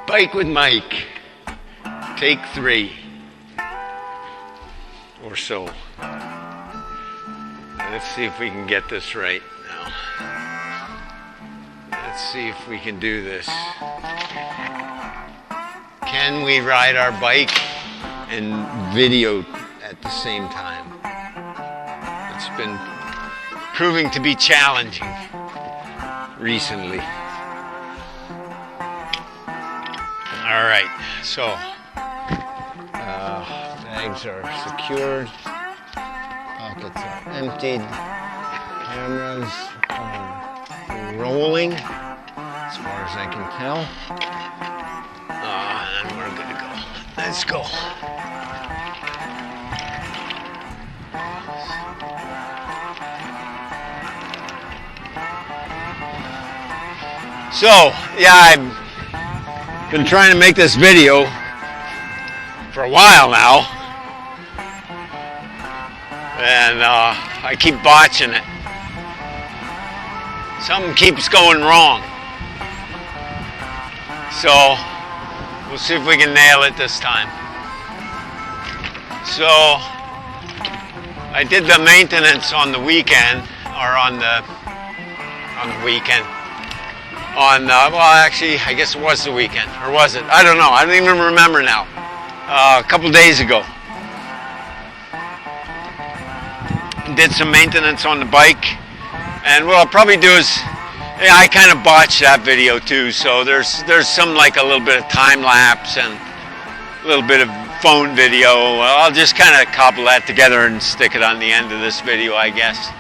Bike with Mike, take 3 or so. Let's see if we can get this right now. Let's see if we can do this. Can we ride our bike and video at the same time? It's been proving to be challenging recently. All right, so bags are secured, pockets are emptied, cameras are rolling as far as I can tell, and we're good to go. Let's go. So, yeah, I've been trying to make this video for a while now, and I keep botching it. Something keeps going wrong. So, we'll see if we can nail it this time. So, I did the maintenance on the weekend, or on the weekend. Well, actually, I guess it was the weekend, or was it? I don't know. I don't even remember now. A couple days ago. Did some maintenance on the bike, and what I'll probably do is, yeah, I kind of botched that video too. So there's some, like a little bit of time lapse and a little bit of phone video. I'll just kind of cobble that together and stick it on the end of this video, I guess.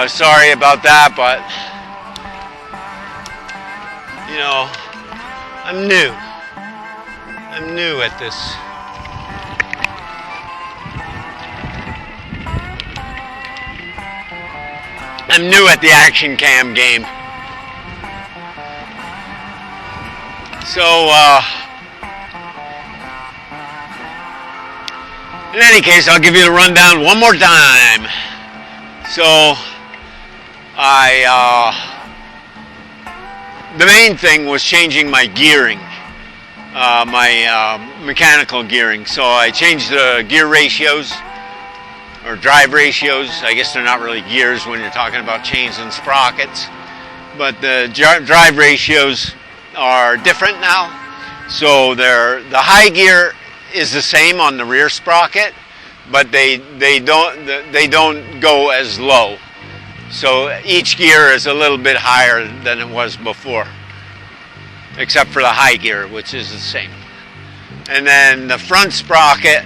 Sorry about that, but you know, I'm new at this. I'm new at the action cam game. So, in any case, I'll give you the rundown one more time. So, the main thing was changing my gearing, my mechanical gearing. So I changed the gear ratios, or drive ratios. I guess they're not really gears when you're talking about chains and sprockets, but the drive ratios are different now. So the high gear is the same on the rear sprocket, but they don't go as low. So each gear is a little bit higher than it was before, except for the high gear, which is the same. And then the front sprocket,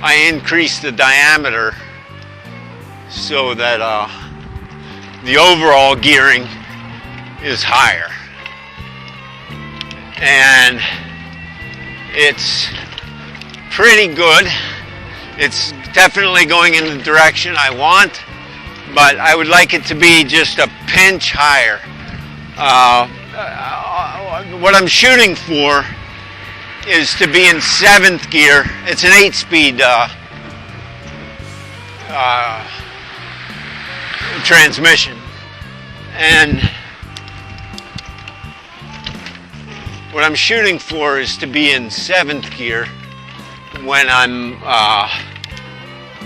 I increased the diameter so that the overall gearing is higher. And it's pretty good. It's definitely going in the direction I want, but I would like it to be just a pinch higher. What I'm shooting for is to be in 7th gear. It's an 8-speed transmission, and what I'm shooting for is to be in 7th gear when I'm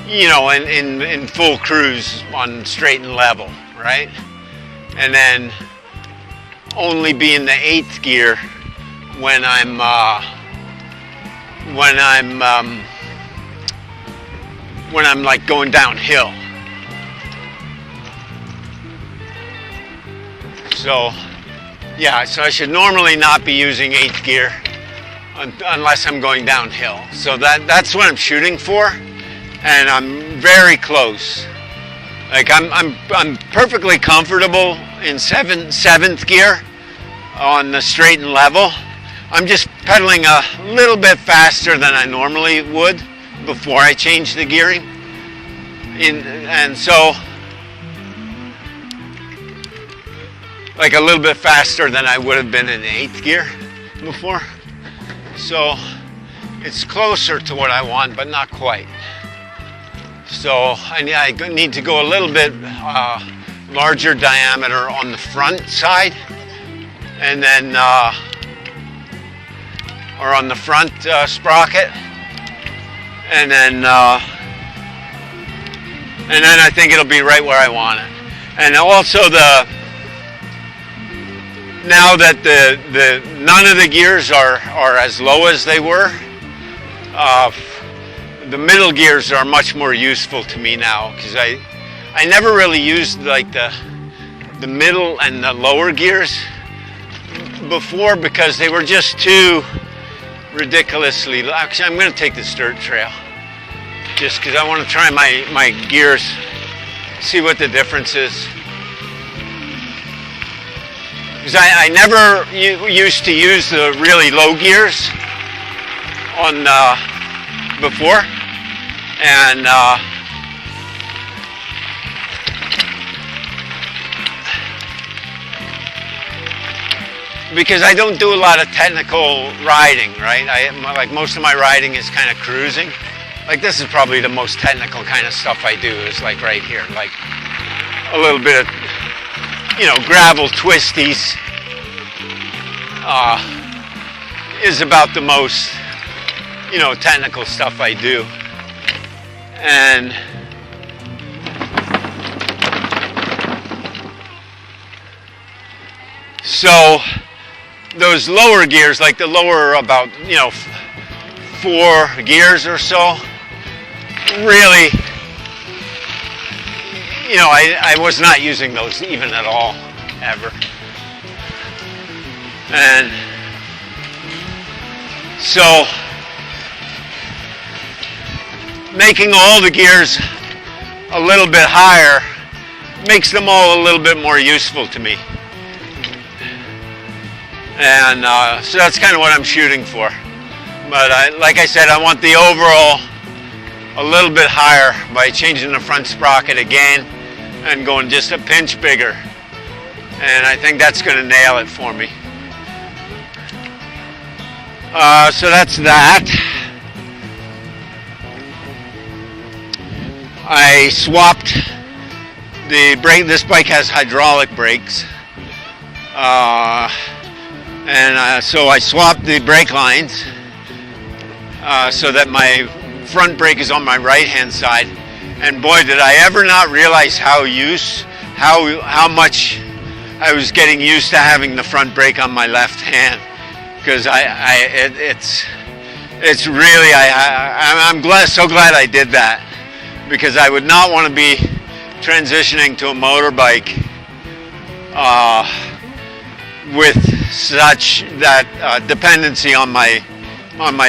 you know, in full cruise on straight and level, right? And then only be in the 8th gear when I'm like going downhill. So yeah, so I should normally not be using 8th gear unless I'm going downhill. So that's what I'm shooting for, and I'm very close. Like I'm perfectly comfortable in 7th gear on the straight and level. I'm just pedaling a little bit faster than I normally would before I change the gearing. And so, like a little bit faster than I would have been in 8th gear before. So it's closer to what I want, but not quite. So I need to go a little bit larger diameter on the front side, and then or on the front sprocket, and then I think it'll be right where I want it. And also now that none of the gears are as low as they were, the middle gears are much more useful to me now, because I never really used like the middle and the lower gears before, because they were just too ridiculously. Actually, I'm going to take this dirt trail just because I want to try my gears, see what the difference is. Because I never used to use the really low gears on before, and because I don't do a lot of technical riding, right? Like most of my riding is kind of cruising. Like this is probably the most technical kind of stuff I do, is like right here, like a little bit of, gravel twisties is about the most, technical stuff I do. And so those lower gears, like the lower about, 4 gears or so, really, I was not using those even at all, ever. And so making all the gears a little bit higher makes them all a little bit more useful to me. And so that's kind of what I'm shooting for. But like I said, I want the overall a little bit higher by changing the front sprocket again and going just a pinch bigger. And I think that's going to nail it for me. So that's that. I swapped the brake. This bike has hydraulic brakes. So I swapped the brake lines so that my front brake is on my right hand side, and boy, did I ever not realize how much I was getting used to having the front brake on my left hand, because it's really I'm so glad I did that, because I would not want to be transitioning to a motorbike with such that dependency on my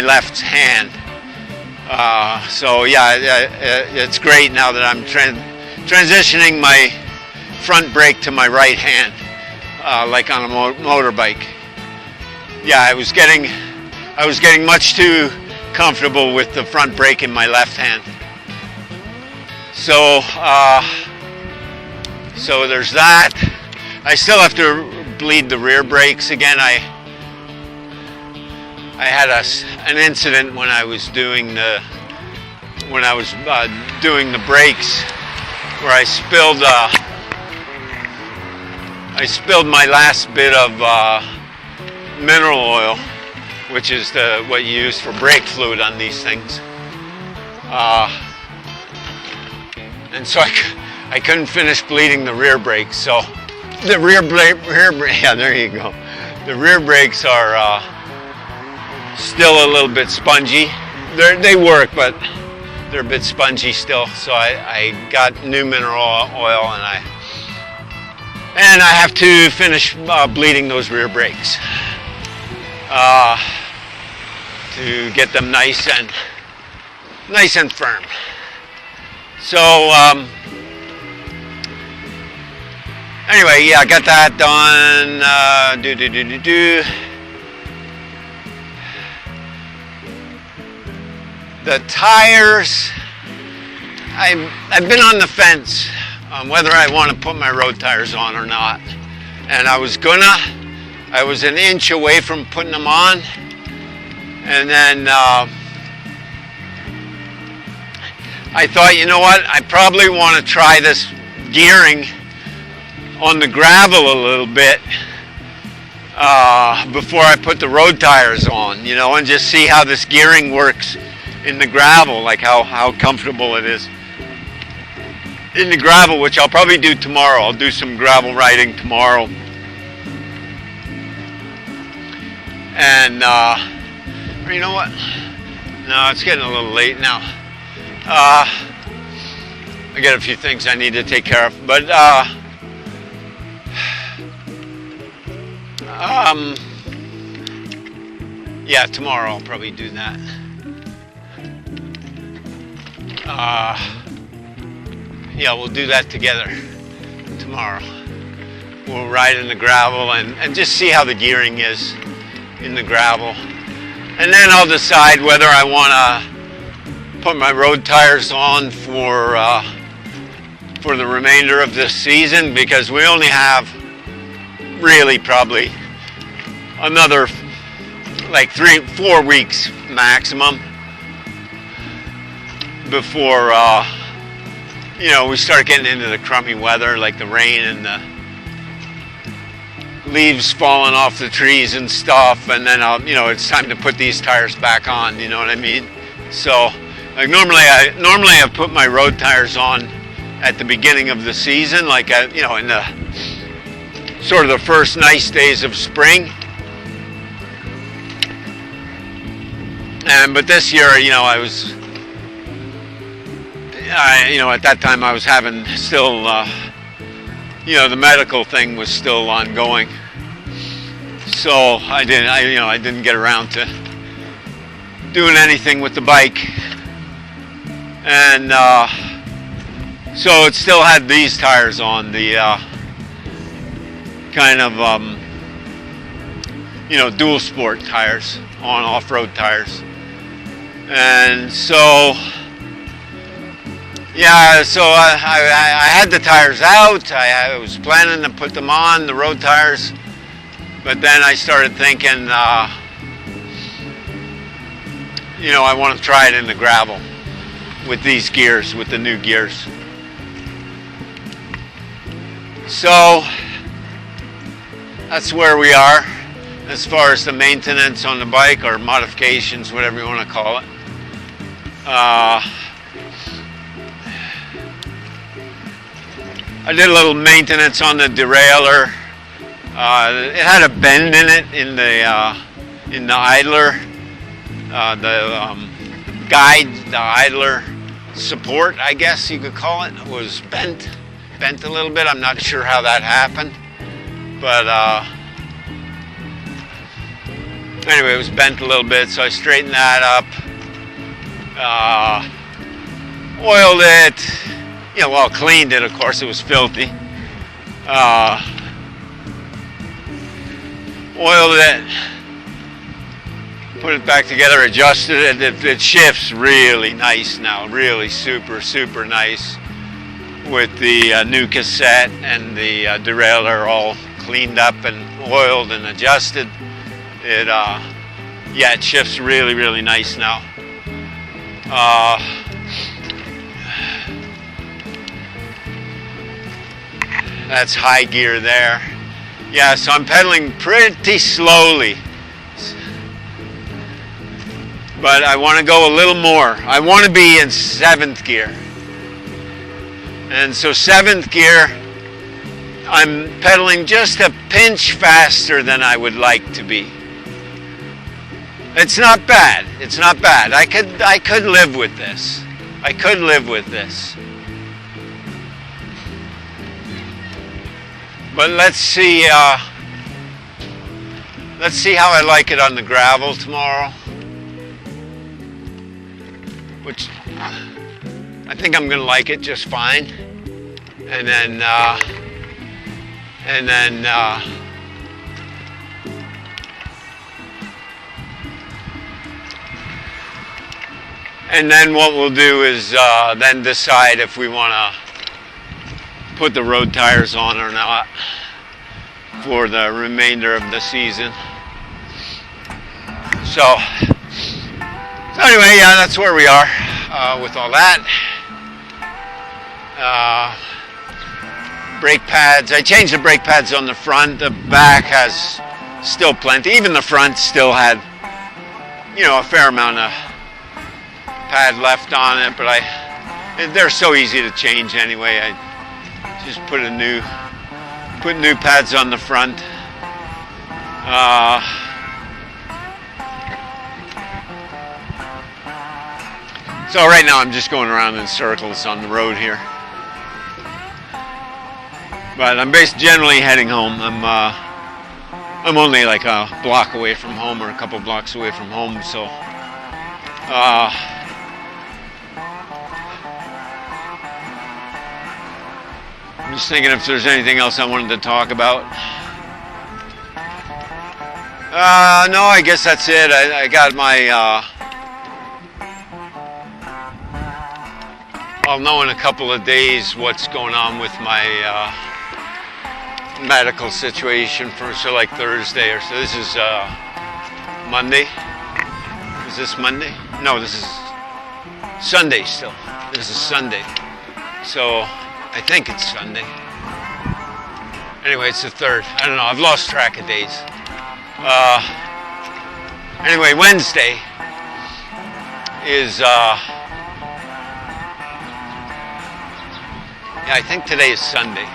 left hand. So yeah, it's great now that I'm transitioning my front brake to my right hand, like on a motorbike. Yeah, I was getting much too comfortable with the front brake in my left hand. So so there's that. I still have to bleed the rear brakes again. I had an incident when I was doing the brakes, where I spilled my last bit of mineral oil, which is what you use for brake fluid on these things. And so I couldn't finish bleeding the rear brakes. So the rear brake, yeah, there you go. The rear brakes are still a little bit spongy. They work, but they're a bit spongy still. So I got new mineral oil, and I have to finish bleeding those rear brakes to get them nice and firm. So anyway, yeah, I got that done. The tires, I've been on the fence on whether I want to put my road tires on or not. And I was an inch away from putting them on. And then I thought, you know what, I probably want to try this gearing on the gravel a little bit before I put the road tires on, you know, and just see how this gearing works in the gravel, like how comfortable it is in the gravel, which I'll probably do tomorrow. I'll do some gravel riding tomorrow. And, you know what? No, it's getting a little late now. I got a few things I need to take care of, but, yeah, tomorrow I'll probably do that. Yeah, we'll do that together tomorrow. We'll ride in the gravel and just see how the gearing is in the gravel. And then I'll decide whether I want to put my road tires on for the remainder of this season, because we only have really probably another like 3-4 weeks maximum before you know, we start getting into the crummy weather, like the rain and the leaves falling off the trees and stuff, and then you know, it's time to put these tires back on, you know what I mean? So like normally I put my road tires on at the beginning of the season, like you know, in the sort of the first nice days of spring. But this year, you know, you know, at that time I was having still, you know, the medical thing was still ongoing. So I didn't get around to doing anything with the bike. And so it still had these tires on, the kind of, you know, dual sport tires, on off-road tires. And so, yeah, so I had the tires out. I was planning to put them on, the road tires, but then I started thinking, you know, I want to try it in the gravel with these gears, with the new gears. So that's where we are as far as the maintenance on the bike, or modifications, whatever you want to call it. I did a little maintenance on the derailleur. It had a bend in it in the idler, the guide, the idler support, I guess you could call it, was bent a little bit. I'm not sure how that happened, but anyway, it was bent a little bit, so I straightened that up, oiled it, you know, well, cleaned it, of course, it was filthy, oiled it, put it back together, adjusted it. It shifts really nice now, really super nice, with the new cassette and the derailleur all cleaned up and oiled and adjusted. It yeah, it shifts really nice now. That's high gear there. Yeah, so I'm pedaling pretty slowly, but I want to go a little more. I want to be in 7th gear. And so 7th gear, I'm pedaling just a pinch faster than I would like to be. It's not bad. It's not bad. I could live with this. I could live with this. But let's see how I like it on the gravel tomorrow. Which I think I'm gonna like it just fine. And then what we'll do is then decide if we want to put the road tires on or not for the remainder of the season. So anyway, yeah, that's where we are with all that. Brake pads. I changed the brake pads on the front. The back has still plenty. Even the front still had, you know, a fair amount of pad left on it, but they're so easy to change anyway. I just put new pads on the front. So right now I'm just going around in circles on the road here. But I'm generally heading home. I'm only like a block away from home, or a couple blocks away from home, so I'm just thinking if there's anything else I wanted to talk about. No, I guess that's it. I got my I'll know in a couple of days what's going on with my medical situation so like Thursday or so. This is Monday. Is this Monday? No, this is Sunday still. This is Sunday. So I think it's Sunday. Anyway, it's the 3rd. I don't know. I've lost track of days. Anyway, Wednesday is yeah, I think today is Sunday.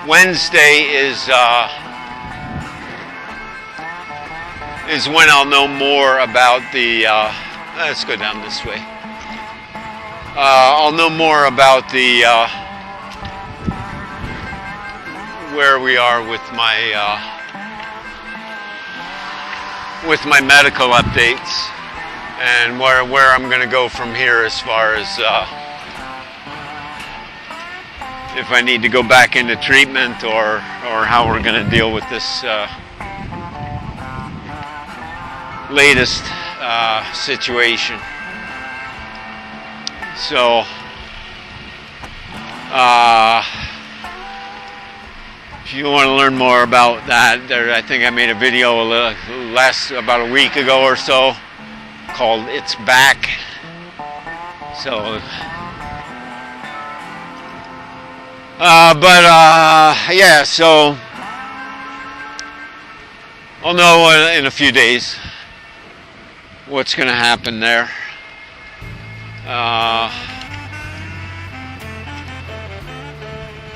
Wednesday is when I'll know more about the. Let's go down this way. I'll know more about the where we are with my medical updates and where I'm going to go from here as far as. If I need to go back into treatment or how we're going to deal with this latest situation. So, if you want to learn more about that, I think I made a video about a week ago or so called "It's Back." So. Yeah, so I'll know in a few days what's going to happen there.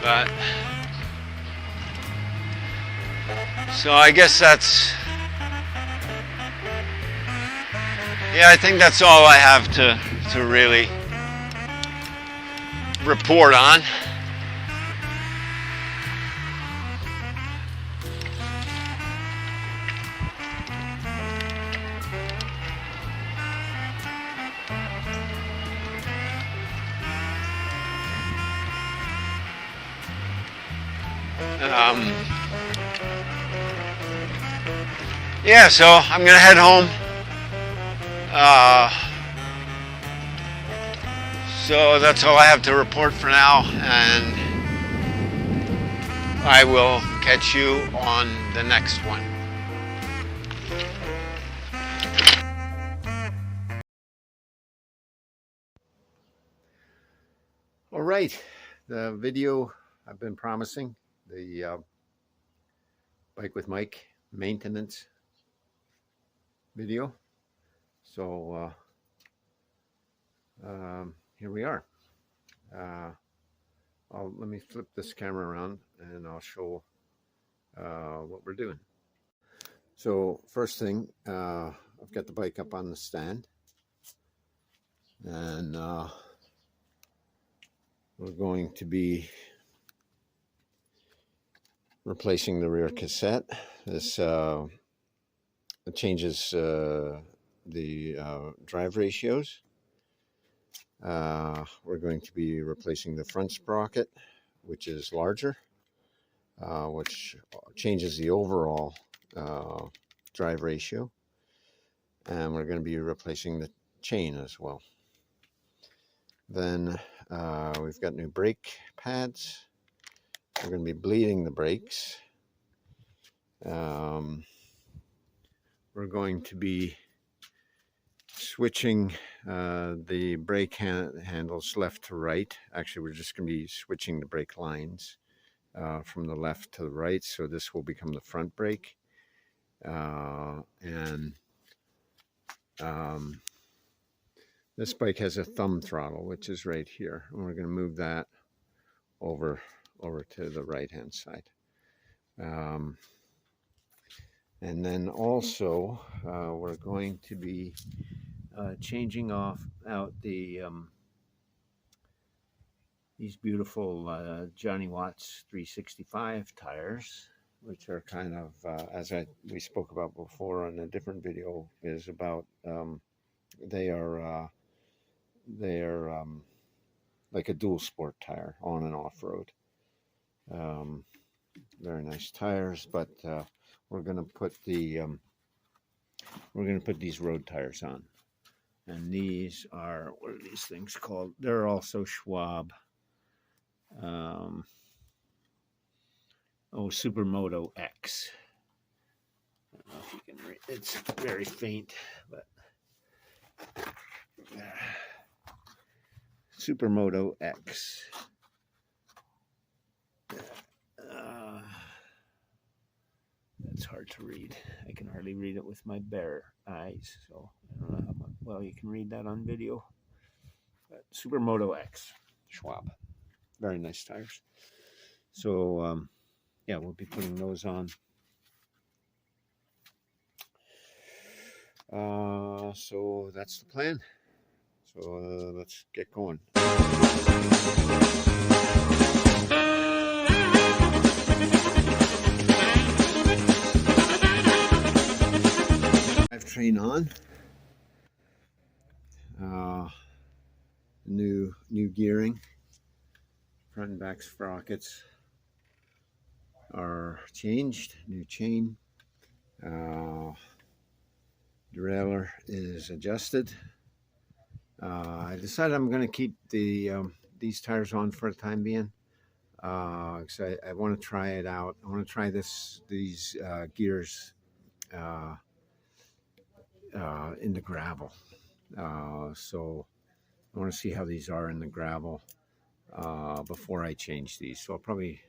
But so I guess I think that's all I have to really report on. Yeah, so I'm gonna head home. So that's all I have to report for now, and I will catch you on the next one. All right, the video I've been promising, the Bike with Mike maintenance video. So here we are. Let me flip this camera around and I'll show what we're doing. So first thing, I've got the bike up on the stand, and we're going to be replacing the rear cassette. This it changes the drive ratios. We're going to be replacing the front sprocket, which is larger, which changes the overall drive ratio. And we're going to be replacing the chain as well. Then we've got new brake pads. We're going to be bleeding the brakes. We're going to be switching the brake handles left to right. Actually, we're just going to be switching the brake lines from the left to the right. So this will become the front brake. And this bike has a thumb throttle, which is right here. And we're going to move that over to the right hand side. And then also we're going to be changing out the these beautiful Johnny Watts 365 tires, which are kind of, as we spoke about before on a different video, is about they are like a dual sport tire on and off road. Very nice tires, but we're gonna put these road tires on, and these are, what are these things called? They're also Schwab. Supermoto X. I don't know if you can read. It's very faint, but Supermoto X. It's hard to read. I can hardly read it with my bare eyes, so I don't know how well you can read that on video. But Supermoto X, Schwab. Very nice tires. So, yeah, we'll be putting those on. So that's the plan. So let's get going. Drivetrain on. New gearing. Front and back sprockets are changed. New chain. Derailleur is adjusted. I decided I'm going to keep these tires on for the time being, because I want to try it out. I want to try these gears in the gravel. So I want to see how these are in the gravel before I change these. So I'll probably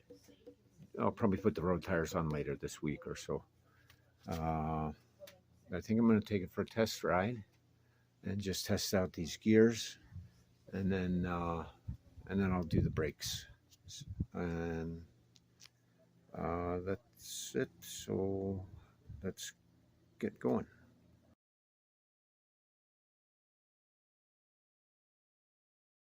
put the road tires on later this week or so. I think I'm going to take it for a test ride and just test out these gears, and then I'll do the brakes, and that's it. So let's get going.